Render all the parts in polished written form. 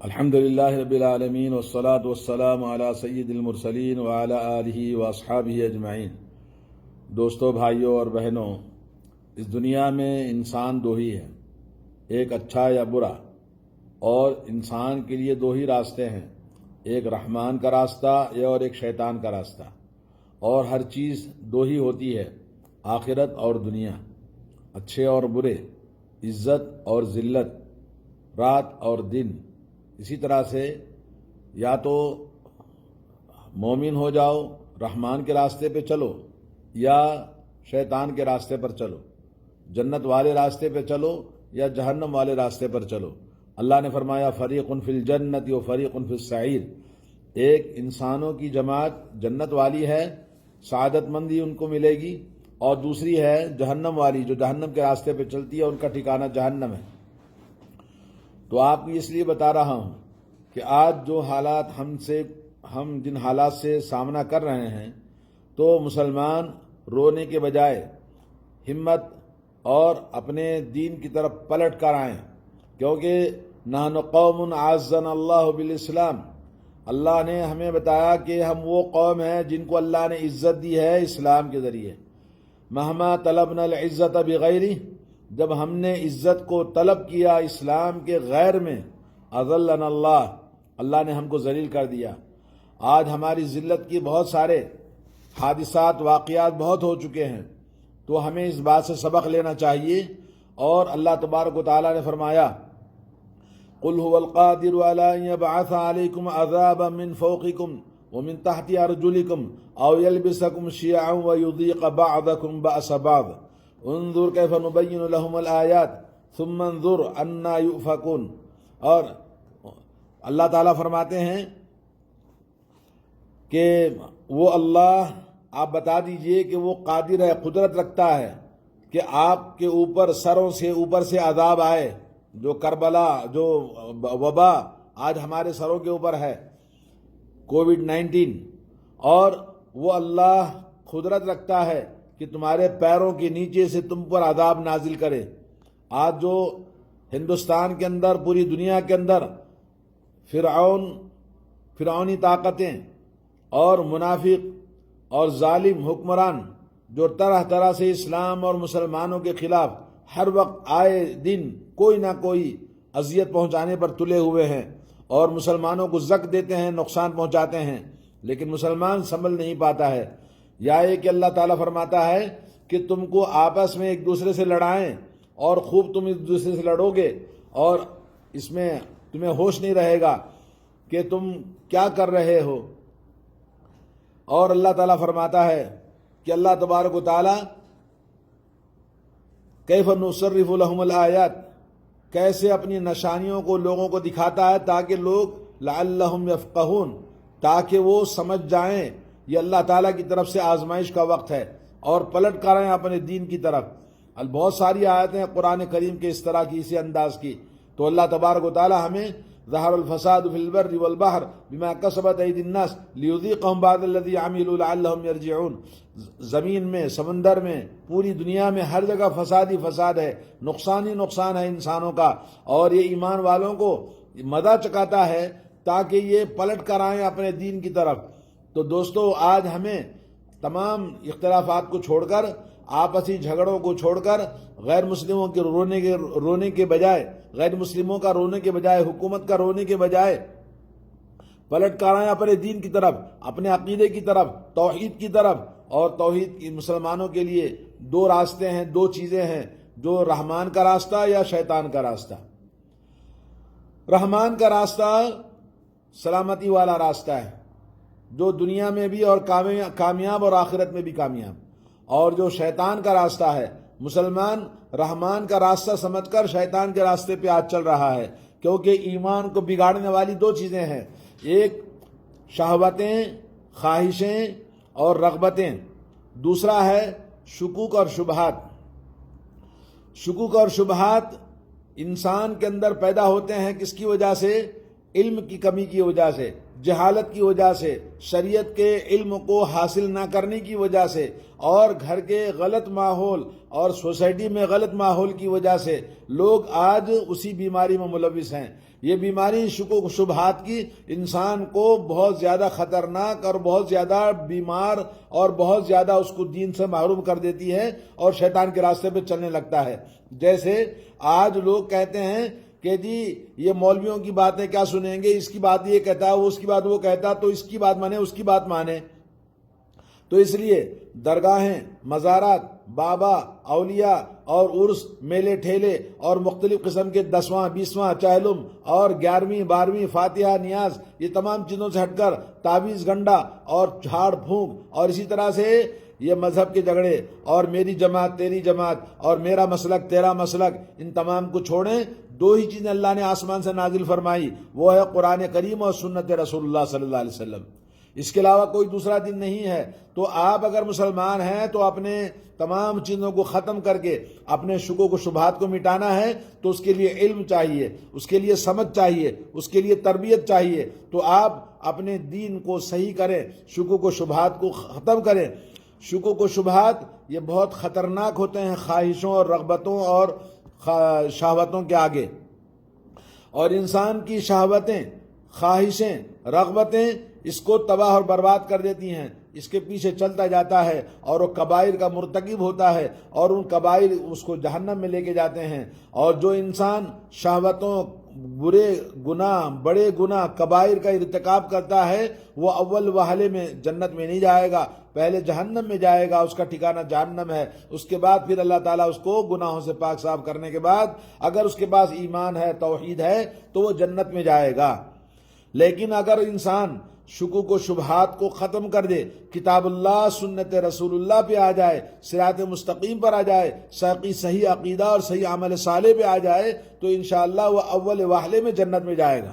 الحمد للہ رب العالمین والصلاة والسلام علی سید المرسلین وعلی آلہ واصحابہ اجمعین۔ دوستو، بھائیوں اور بہنوں، اس دنیا میں انسان دو ہی ہے، ایک اچھا یا برا، اور انسان کے لیے دو ہی راستے ہیں، ایک رحمان کا راستہ اور ایک شیطان کا راستہ، اور ہر چیز دو ہی ہوتی ہے، آخرت اور دنیا، اچھے اور برے، عزت اور ذلت، رات اور دن۔ اسی طرح سے یا تو مومن ہو جاؤ، رحمان کے راستے پہ چلو، یا شیطان کے راستے پر چلو، جنت والے راستے پہ چلو یا جہنم والے راستے پر چلو۔ اللہ نے فرمایا فریق فی الجنت و فریق فی السعیر، ایک انسانوں کی جماعت جنت والی ہے، سعادت مندی ان کو ملے گی، اور دوسری ہے جہنم والی جو جہنم کے راستے پہ چلتی ہے، ان کا ٹھکانہ جہنم ہے۔ تو آپ کو اس لیے بتا رہا ہوں کہ آج جو حالات ہم جن حالات سے سامنا کر رہے ہیں، تو مسلمان رونے کے بجائے ہمت اور اپنے دین کی طرف پلٹ کر آئیں، کیونکہ نحن قوم اعزنا اللہ بالاسلام، اللہ نے ہمیں بتایا کہ ہم وہ قوم ہیں جن کو اللہ نے عزت دی ہے اسلام کے ذریعے۔ مہما طلبنا العزت بغیرہ، جب ہم نے عزت کو طلب کیا اسلام کے غیر میں، اذلنا اللہ، اللہ نے ہم کو ذلیل کر دیا۔ آج ہماری ذلت کی بہت سارے حادثات، واقعات بہت ہو چکے ہیں، تو ہمیں اس بات سے سبق لینا چاہیے۔ اور اللہ تبارک و تعالیٰ نے فرمایا قل هو القادر على ان يبعث عليكم عذابا من فوقكم ومن تحت ارجلكم او يلبسكم شيعا ويذيق بعضكم بأس بعض انظر كيف نبين لهم الآيات ثم انظر أنى يؤفكون۔ اور اللہ تعالیٰ فرماتے ہیں کہ وہ اللہ، آپ بتا دیجئے کہ وہ قادر ہے، قدرت رکھتا ہے کہ آپ کے اوپر سروں سے اوپر سے عذاب آئے، جو کربلا، جو وبا آج ہمارے سروں کے اوپر ہے، کووڈ-19، اور وہ اللہ قدرت رکھتا ہے کہ تمہارے پیروں کے نیچے سے تم پر عذاب نازل کرے۔ آج جو ہندوستان کے اندر، پوری دنیا کے اندر فرعونی طاقتیں اور منافق اور ظالم حکمران جو طرح طرح سے اسلام اور مسلمانوں کے خلاف ہر وقت آئے دن کوئی نہ کوئی اذیت پہنچانے پر تلے ہوئے ہیں، اور مسلمانوں کو زک دیتے ہیں، نقصان پہنچاتے ہیں، لیکن مسلمان سنبھل نہیں پاتا ہے۔ یا یہ کہ اللہ تعالیٰ فرماتا ہے کہ تم کو آپس میں ایک دوسرے سے لڑائیں، اور خوب تم ایک دوسرے سے لڑو گے، اور اس میں تمہیں ہوش نہیں رہے گا کہ تم کیا کر رہے ہو۔ اور اللہ تعالیٰ فرماتا ہے کہ اللہ تبارک و تعالیٰ کیف نصرف لهم الآیات، کیسے اپنی نشانیوں کو لوگوں کو دکھاتا ہے تاکہ لوگ لعلہم یفقہون، تاکہ وہ سمجھ جائیں یہ اللہ تعالیٰ کی طرف سے آزمائش کا وقت ہے، اور پلٹ کر آئیں اپنے دین کی طرف۔ بہت ساری آیتیں قرآن کریم کے اس طرح کی، اسی انداز کی۔ تو اللہ تبارک و تعالیٰ ہمیں ظہر الفساد فی البر والبحر بما کسبت ایدی الناس لیذیقہم بعض الذی عملوا لعلہم یرجعون، زمین میں، سمندر میں، پوری دنیا میں ہر جگہ فساد ہی فساد ہے، نقصان ہی نقصان ہے انسانوں کا، اور یہ ایمان والوں کو مزہ چکاتا ہے تاکہ یہ پلٹ کر آئیں اپنے دین کی طرف۔ تو دوستو، آج ہمیں تمام اختلافات کو چھوڑ کر، آپسی جھگڑوں کو چھوڑ کر، غیر مسلموں کے رونے کے بجائے، غیر مسلموں کا رونے کے بجائے، حکومت کا رونے کے بجائے، پلٹ کر آئیں اپنے دین کی طرف، اپنے عقیدے کی طرف، توحید کی طرف۔ اور توحید کی مسلمانوں کے لیے دو راستے ہیں، دو چیزیں ہیں، جو رحمان کا راستہ یا شیطان کا راستہ۔ رحمان کا راستہ سلامتی والا راستہ ہے، جو دنیا میں بھی اور کامیاب اور آخرت میں بھی کامیاب۔ اور جو شیطان کا راستہ ہے، مسلمان رحمان کا راستہ سمجھ کر شیطان کے راستے پہ آج چل رہا ہے، کیونکہ ایمان کو بگاڑنے والی دو چیزیں ہیں، ایک شہوتیں، خواہشیں اور رغبتیں، دوسرا ہے شکوک اور شبہات۔ شکوک اور شبہات انسان کے اندر پیدا ہوتے ہیں کس کی وجہ سے؟ علم کی کمی کی وجہ سے۔ جہالت کی وجہ سے، شریعت کے علم کو حاصل نہ کرنے کی وجہ سے، اور گھر کے غلط ماحول اور سوسائٹی میں غلط ماحول کی وجہ سے لوگ آج اسی بیماری میں ملوث ہیں۔ یہ بیماری شکوک و شبہات کی انسان کو بہت زیادہ خطرناک اور بہت زیادہ بیمار اور بہت زیادہ اس کو دین سے محروم کر دیتی ہے اور شیطان کے راستے پہ چلنے لگتا ہے۔ جیسے آج لوگ کہتے ہیں کہ جی یہ مولویوں کی باتیں کیا سنیں گے، اس کی بات یہ کہتا ہے، وہ اس کی بات وہ کہتا ہے، تو اس کی بات مانے، اس کی بات مانے۔ تو اس لیے درگاہیں، مزارات، بابا، اولیاء اور عرس، میلے ٹھیلے اور مختلف قسم کے 10واں 20واں چہلم اور 11ویں 12ویں فاتحہ نیاز، یہ تمام چیزوں سے ہٹ کر تعویذ گنڈا اور جھاڑ پھونک اور اسی طرح سے یہ مذہب کے جھگڑے اور میری جماعت تیری جماعت اور میرا مسلک تیرا مسلک، ان تمام کو چھوڑیں۔ دو ہی چیزیں اللہ نے آسمان سے نازل فرمائی، وہ ہے قرآن کریم اور سنت رسول اللہ صلی اللہ علیہ وسلم۔ اس کے علاوہ کوئی دوسرا دین نہیں ہے۔ تو آپ اگر مسلمان ہیں تو اپنے تمام چیزوں کو ختم کر کے اپنے شکوک و شبہات کو مٹانا ہے، تو اس کے لیے علم چاہیے، اس کے لیے سمجھ چاہیے، اس کے لیے تربیت چاہیے۔ تو آپ اپنے دین کو صحیح کریں، شکوک و شبہات کو ختم کریں۔ شکوک و شبہات یہ بہت خطرناک ہوتے ہیں خواہشوں اور رغبتوں اور شہوتوں کے آگے، اور انسان کی شہوتیں، خواہشیں، رغبتیں اس کو تباہ اور برباد کر دیتی ہیں۔ اس کے پیچھے چلتا جاتا ہے اور وہ کبائر کا مرتکب ہوتا ہے، اور ان کبائر اس کو جہنم میں لے کے جاتے ہیں۔ اور جو انسان شہوتوں، برے گناہ، بڑے گناہ، کبائر کا ارتکاب کرتا ہے، وہ اول وہلے میں جنت میں نہیں جائے گا، پہلے جہنم میں جائے گا، اس کا ٹھکانہ جہنم ہے۔ اس کے بعد پھر اللہ تعالیٰ اس کو گناہوں سے پاک صاف کرنے کے بعد اگر اس کے پاس ایمان ہے، توحید ہے، تو وہ جنت میں جائے گا۔ لیکن اگر انسان شکوک و شبہات کو ختم کر دے، کتاب اللہ سنت رسول اللہ پہ آ جائے، صراط مستقیم پر آ جائے، صحیح عقیدہ اور صحیح عمل صالح پہ آ جائے، تو انشاءاللہ وہ اول واہلے میں جنت میں جائے گا۔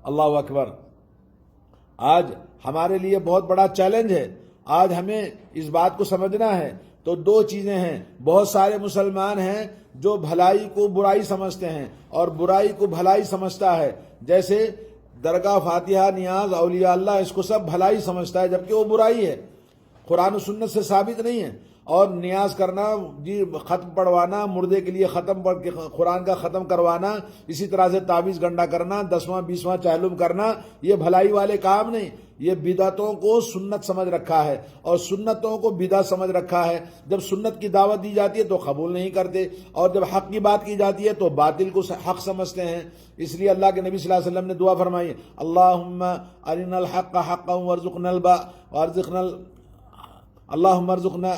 اللہ اکبر۔ آج ہمارے لیے بہت بڑا چیلنج ہے، آج ہمیں اس بات کو سمجھنا ہے۔ تو دو چیزیں ہیں، بہت سارے مسلمان ہیں جو بھلائی کو برائی سمجھتے ہیں اور برائی کو بھلائی سمجھتا ہے، جیسے درگاہ، فاتحہ، نیاز، اولیاء اللہ، اس کو سب بھلائی سمجھتا ہے جبکہ وہ برائی ہے، قرآن و سنت سے ثابت نہیں ہے۔ اور نیاز کرنا، جی ختم پڑھوانا، مردے کے لیے ختم پڑھ کے قرآن کا ختم کروانا، اسی طرح سے تعویذ گنڈا کرنا، 10واں 20واں چہلم کرنا، یہ بھلائی والے کام نہیں، یہ بدعتوں کو سنت سمجھ رکھا ہے اور سنتوں کو بدعت سمجھ رکھا ہے۔ جب سنت کی دعوت دی جاتی ہے تو قبول نہیں کرتے، اور جب حق کی بات کی جاتی ہے تو باطل کو حق سمجھتے ہیں۔ اس لیے اللہ کے نبی صلی اللہ علیہ وسلم نے دعا فرمائی، اللہم ارنا الحق حقا وارزقنا اللہم ارزقنا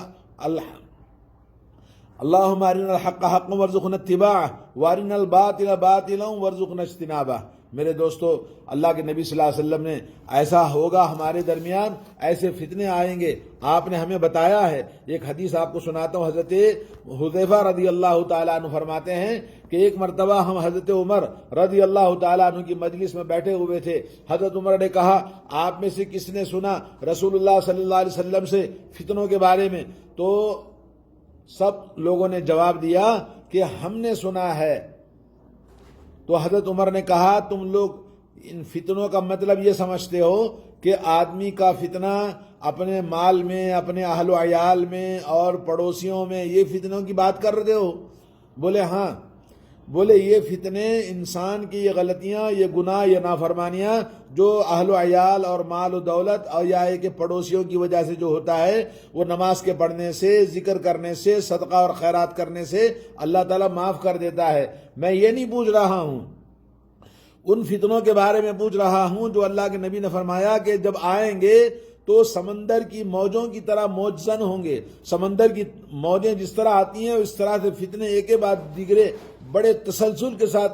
اللہم ارنا الحق حقا وارزقنا اتباعہ وارنا الباطل باطلا وارزقنا اجتنابہ۔ میرے دوستو، اللہ کے نبی صلی اللہ علیہ وسلم نے ایسا ہوگا ہمارے درمیان، ایسے فتنے آئیں گے، آپ نے ہمیں بتایا ہے۔ ایک حدیث آپ کو سناتا ہوں، حضرت حذیفہ رضی اللہ تعالیٰ عنہ فرماتے ہیں کہ ایک مرتبہ ہم حضرت عمر رضی اللہ تعالیٰ عنہ کی مجلس میں بیٹھے ہوئے تھے۔ حضرت عمر نے کہا، آپ میں سے کس نے سنا رسول اللہ صلی اللہ علیہ وسلم سے فتنوں کے بارے میں؟ تو سب لوگوں نے جواب دیا کہ ہم نے سنا ہے۔ تو حضرت عمر نے کہا، تم لوگ ان فتنوں کا مطلب یہ سمجھتے ہو کہ آدمی کا فتنہ اپنے مال میں، اپنے اہل و عیال میں اور پڑوسیوں میں، یہ فتنوں کی بات کر رہے ہو؟ بولے ہاں۔ بولے یہ فتنے، انسان کی یہ غلطیاں، یہ گناہ، یہ نافرمانیاں جو اہل و عیال اور مال و دولت اور یا کہ پڑوسیوں کی وجہ سے جو ہوتا ہے، وہ نماز کے پڑھنے سے، ذکر کرنے سے، صدقہ اور خیرات کرنے سے اللہ تعالیٰ معاف کر دیتا ہے۔ میں یہ نہیں پوچھ رہا ہوں، ان فتنوں کے بارے میں پوچھ رہا ہوں جو اللہ کے نبی نے فرمایا کہ جب آئیں گے تو سمندر کی موجوں کی طرح موجزن ہوں گے۔ سمندر کی موجیں جس طرح آتی ہیں اس طرح سے فتنے ایک کے بعد دیگرے بڑے تسلسل کے ساتھ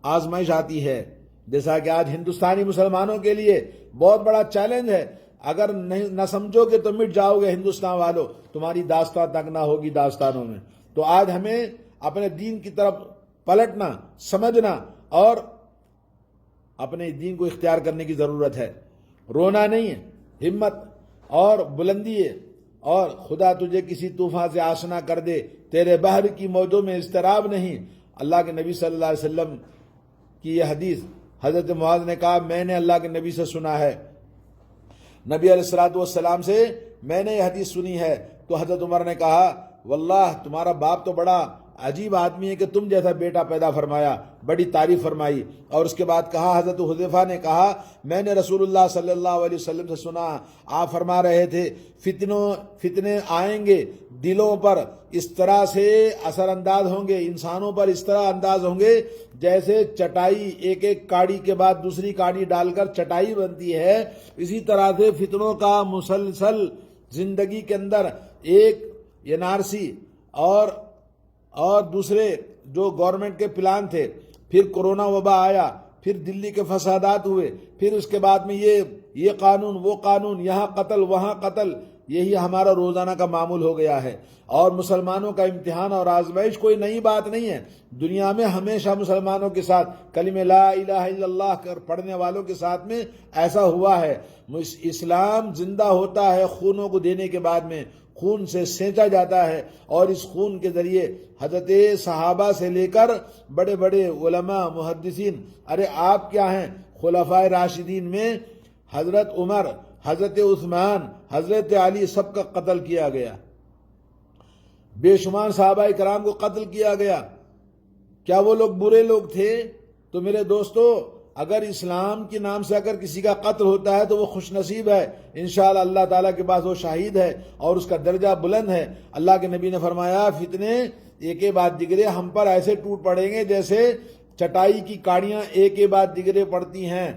آزمائش آتی ہے۔ جیسا کہ آج ہندوستانی مسلمانوں کے لیے بہت بڑا چیلنج ہے، اگر نہ سمجھو گے تو مٹ جاؤ گے ہندوستان والوں، تمہاری داستان تک نہ ہوگی داستانوں میں۔ تو آج ہمیں اپنے دین کی طرف پلٹنا، سمجھنا اور اپنے دین کو اختیار کرنے کی ضرورت ہے۔ رونا نہیں ہے، ہمت اور بلندی ہے۔ اور خدا تجھے کسی طوفان سے آشنا کر دے، تیرے بحر کی موجوں میں اضطراب نہیں۔ اللہ کے نبی صلی اللہ علیہ وسلم کی یہ حدیث حضرت معاذ نے کہا میں نے اللہ کے نبی سے سنا ہے، نبی علیہ الصلوۃ والسلام سے میں نے یہ حدیث سنی ہے۔ تو حضرت عمر نے کہا واللہ تمہارا باپ تو بڑا عجیب آدمی ہے کہ تم جیسا بیٹا پیدا فرمایا، بڑی تعریف فرمائی۔ اور اس کے بعد کہا، حضرت حذیفہ نے کہا میں نے رسول اللہ صلی اللہ علیہ وسلم سے سنا، آپ فرما رہے تھے فتنے آئیں گے، دلوں پر اس طرح سے اثر انداز ہوں گے، انسانوں پر اس طرح انداز ہوں گے جیسے چٹائی ایک ایک کاڑی کے بعد دوسری کاڑی ڈال کر چٹائی بنتی ہے، اسی طرح سے فتنوں کا مسلسل زندگی کے اندر ایک این آر سی اور دوسرے جو گورنمنٹ کے پلان تھے، پھر کورونا وبا آیا، پھر دلی کے فسادات ہوئے، پھر اس کے بعد میں یہ قانون وہ قانون، یہاں قتل وہاں قتل، یہی ہمارا روزانہ کا معمول ہو گیا ہے۔ اور مسلمانوں کا امتحان اور آزمائش کوئی نئی بات نہیں ہے، دنیا میں ہمیشہ مسلمانوں کے ساتھ کلمہ لا الہ الا اللہ کر پڑھنے والوں کے ساتھ میں ایسا ہوا ہے۔ اسلام زندہ ہوتا ہے خونوں کو دینے کے بعد میں، خون سے سینچا جاتا ہے، اور اس خون کے ذریعے حضرت صحابہ سے لے کر بڑے بڑے علماء محدثین، ارے آپ کیا ہیں، خلفائے راشدین میں حضرت عمر، حضرت عثمان، حضرت علی سب کا قتل کیا گیا، بے شمار صحابہ کرام کو قتل کیا گیا۔ کیا وہ لوگ برے لوگ تھے؟ تو میرے دوستو، اگر اسلام کے نام سے اگر کسی کا قتل ہوتا ہے تو وہ خوش نصیب ہے، انشاءاللہ اللہ تعالیٰ کے پاس وہ شہید ہے اور اس کا درجہ بلند ہے۔ اللہ کے نبی نے فرمایا فتنے ایک کے بعد دیگرے ہم پر ایسے ٹوٹ پڑیں گے جیسے چٹائی کی کاڑیاں ایک کے بعد دیگرے پڑتی ہیں،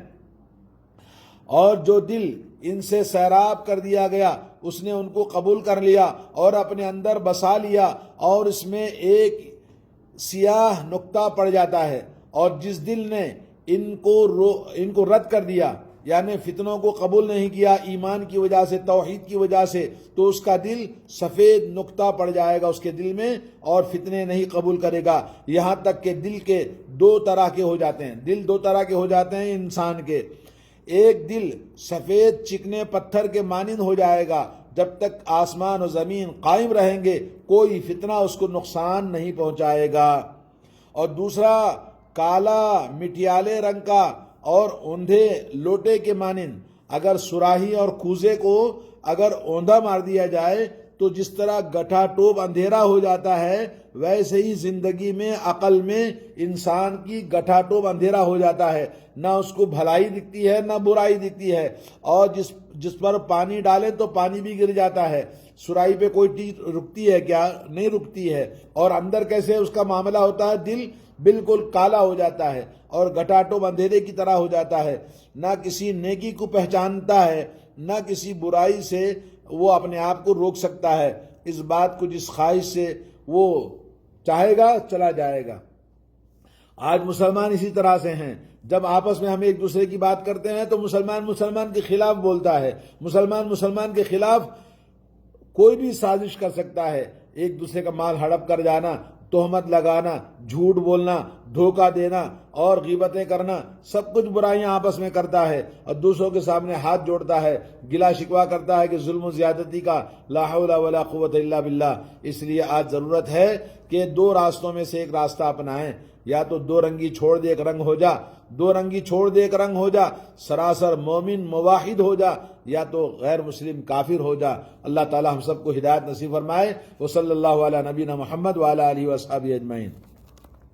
اور جو دل ان سے سیراب کر دیا گیا اس نے ان کو قبول کر لیا اور اپنے اندر بسا لیا، اور اس میں ایک سیاہ نقطہ پڑ جاتا ہے، اور جس دل نے ان کو رد کر دیا، یعنی فتنوں کو قبول نہیں کیا ایمان کی وجہ سے، توحید کی وجہ سے، تو اس کا دل سفید نقطہ پڑ جائے گا اس کے دل میں، اور فتنے نہیں قبول کرے گا۔ یہاں تک کہ دل کے دو طرح کے ہو جاتے ہیں، دل دو طرح کے ہو جاتے ہیں انسان کے۔ ایک دل سفید چکنے پتھر کے مانند ہو جائے گا، جب تک آسمان و زمین قائم رہیں گے کوئی فتنہ اس کو نقصان نہیں پہنچائے گا۔ اور دوسرا کالا مٹیالے رنگ کا اور اوندھے لوٹے کے مانند، اگر سراہی اور کوزے کو اگر اوندھا مار دیا جائے تو جس طرح گٹھا ٹوپ اندھیرا ہو جاتا ہے، ویسے ہی زندگی میں عقل میں انسان کی گٹھا ٹوپ اندھیرا ہو جاتا ہے، نہ اس کو بھلائی دکھتی ہے نہ برائی دکھتی ہے، اور جس پر پانی ڈالے تو پانی بھی گر جاتا ہے۔ سرائی پہ کوئی چیز رکتی ہے کیا؟ نہیں رکتی ہے۔ اور اندر کیسے اس کا معاملہ ہوتا ہے، دل بالکل کالا ہو جاتا ہے اور گٹھا ٹوپ اندھیرے کی طرح ہو جاتا ہے، نہ کسی نیکی کو پہچانتا ہے نہ کسی برائی سے وہ اپنے آپ کو روک سکتا ہے۔ اس بات کو جس خواہش سے وہ چاہے گا چلا جائے گا۔ آج مسلمان اسی طرح سے ہیں، جب آپس میں ہم ایک دوسرے کی بات کرتے ہیں تو مسلمان کے خلاف بولتا ہے، مسلمان کے خلاف کوئی بھی سازش کر سکتا ہے، ایک دوسرے کا مال ہڑپ کر جانا، تہمت لگانا، جھوٹ بولنا، دھوکہ دینا اور غیبتیں کرنا، سب کچھ برائیاں آپس میں کرتا ہے، اور دوسروں کے سامنے ہاتھ جوڑتا ہے، گلا شکوا کرتا ہے کہ ظلم و زیادتی کا، لا حول ولا قوت الا باللہ۔ اس لیے آج ضرورت ہے کہ دو راستوں میں سے ایک راستہ اپنائیں، یا تو دو رنگی چھوڑ دے ایک رنگ ہو جا، دو رنگی چھوڑ دے ایک رنگ ہو جا، سراسر مومن موحد ہو جا، یا تو غیر مسلم کافر ہو جا۔ اللہ تعالی ہم سب کو ہدایت نصیب فرمائے۔ وصلی اللہ علی نبینا محمد وعلی آلہ وصحبہ اجمعین۔